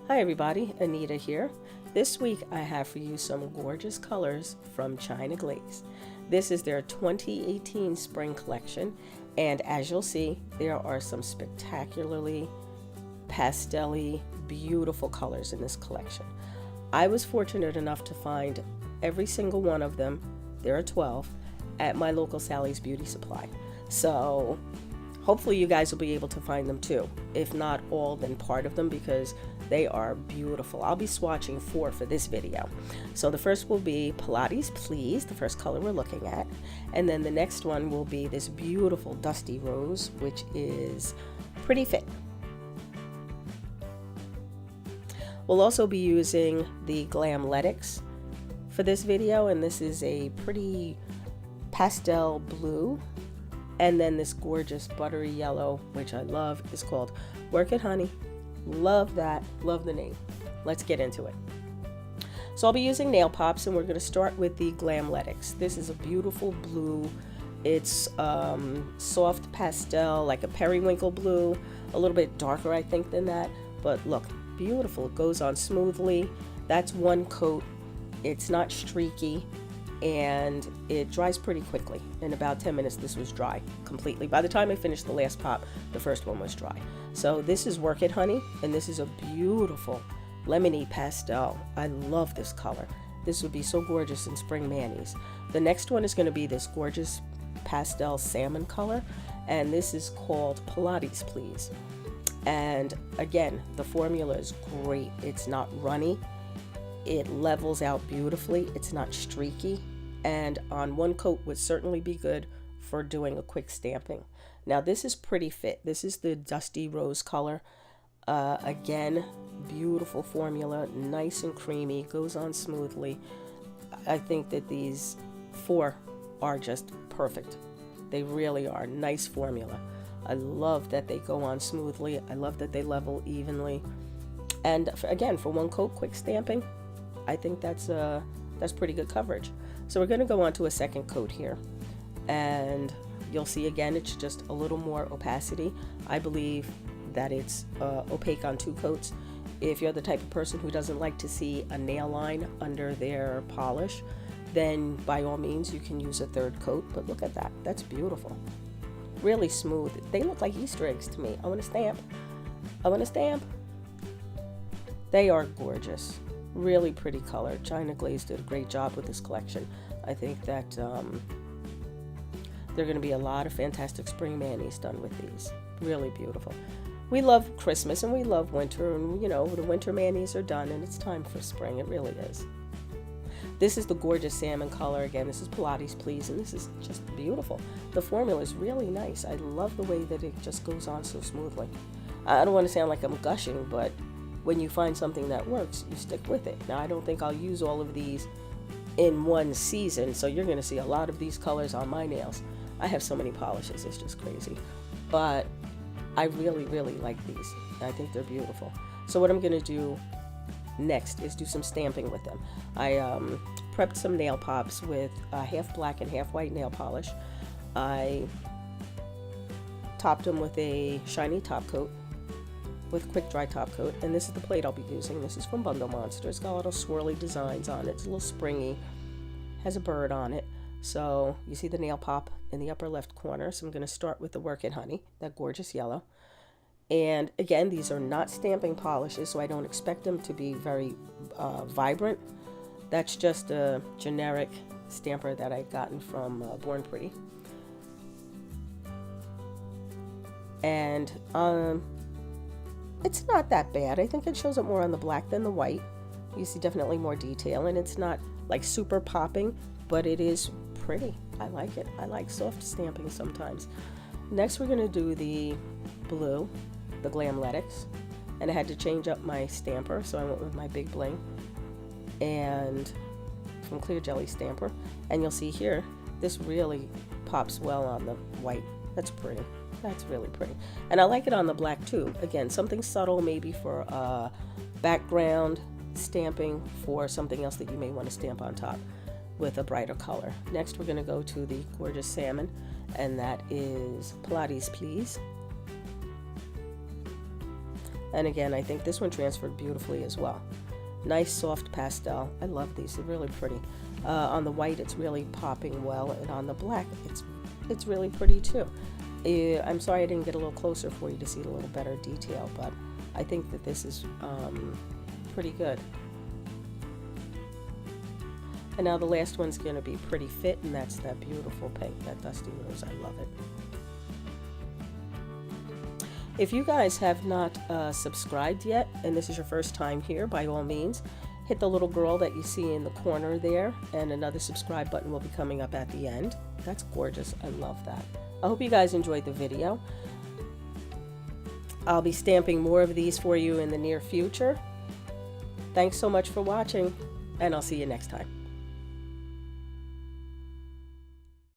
Hi everybody, Anita here. This week I have for you some gorgeous colors from China Glaze. This is their 2018 spring collection, and as you'll see, there are some spectacularly pastel-y, beautiful colors in this collection. I was fortunate enough to find every single one of them, there are 12, at my local Sally's Beauty Supply. So hopefully you guys will be able to find them too. If not all, then part of them, because they are beautiful. I'll be swatching 4 for this video. So the first will be Pilates Please, the first color we're looking at. And then the next one will be this beautiful dusty rose, which is Pretty Fit. We'll also be using the Glamletics for this video, and this is a pretty pastel blue. And then this gorgeous buttery yellow, which I love, is called Werk It Honey. Love that, love the name. Let's get into it. So I'll be using nail pops, and we're going to start with the Glamletics. This is a beautiful blue. It's soft pastel, like a periwinkle blue, a little bit darker I think than that, but look, beautiful. It goes on smoothly. That's one coat. It's not streaky, and it dries pretty quickly. In about 10 minutes this was dry completely. By the time I finished the last pop, the first one was dry. So this is Werk It Honey, and this is a beautiful lemony pastel. I love this color. This would be so gorgeous in spring manis. The next one is going to be this gorgeous pastel salmon color, and this is called Pilates Please. And again, the formula is great. It's not runny. It levels out beautifully. It's not streaky. And on one coat would certainly be good for doing a quick stamping. Now this is Pretty Fit. This is the dusty rose color. Again, beautiful formula, nice and creamy, goes on smoothly. I think that these 4 are just perfect. They really are. Nice formula. I love that they go on smoothly. I love that they level evenly. And again, for one coat quick stamping, I think that's pretty good coverage. So we're going to go on to a second coat here, and you'll see again it's just a little more opacity. I believe that it's opaque on 2 coats. If you're the type of person who doesn't like to see a nail line under their polish, then by all means you can use a 3rd coat. But look at that, that's beautiful, really smooth. They look like Easter eggs to me. I want to stamp. I want to stamp. They are gorgeous. Really pretty color. China Glaze did a great job with this collection. I think that there are going to be a lot of fantastic spring manis done with these. Really beautiful. We love Christmas and we love winter, and you know, the winter manis are done and it's time for spring. It really is. This is the gorgeous salmon color. Again, this is Pilates Please, and this is just beautiful. The formula is really nice. I love the way that it just goes on so smoothly. I don't want to sound like I'm gushing, but when you find something that works, you stick with it. Now, I don't think I'll use all of these in one season, so you're going to see a lot of these colors on my nails. I have so many polishes, it's just crazy. But I really, really like these. I think they're beautiful. So what I'm going to do next is do some stamping with them. I prepped some nail pops with half black and half white nail polish. I topped them with a shiny top coat, with quick dry top coat, and this is the plate I'll be using. This is from Bundle Monster. It's got little swirly designs on it. It's a little springy, has a bird on it. So you see the nail pop in the upper left corner. So I'm going to start with the Werk It Honey, that gorgeous yellow. And again, these are not stamping polishes, so I don't expect them to be very vibrant. That's just a generic stamper that I've gotten from Born Pretty. And it's not that bad. I think it shows up more on the black than the white. You see definitely more detail, and it's not like super popping, but it is pretty. I like it. I like soft stamping sometimes. Next we're going to do the blue, the Glamletics, and I had to change up my stamper, so I went with my Big Bling and from Clear Jelly stamper. And you'll see here, this really pops well on the white. That's pretty. That's really pretty. And I like it on the black too. Again, something subtle maybe for background stamping for something else that you may want to stamp on top with a brighter color. Next we're going to go to the gorgeous salmon, and that is Pilates Please. And again, I think this one transferred beautifully as well. Nice soft pastel. I love these, they're really pretty. On the white, it's really popping well, and on the black, it's really pretty too. I'm sorry I didn't get a little closer for you to see a little better detail, but I think that this is pretty good. And now the last one's going to be Pretty Fit, and that's that beautiful pink, that Dusty Rose. I love it. If you guys have not subscribed yet, and this is your first time here, by all means, hit the little girl that you see in the corner there, and another subscribe button will be coming up at the end. That's gorgeous. I love that. I hope you guys enjoyed the video. I'll be stamping more of these for you in the near future. Thanks so much for watching, and I'll see you next time.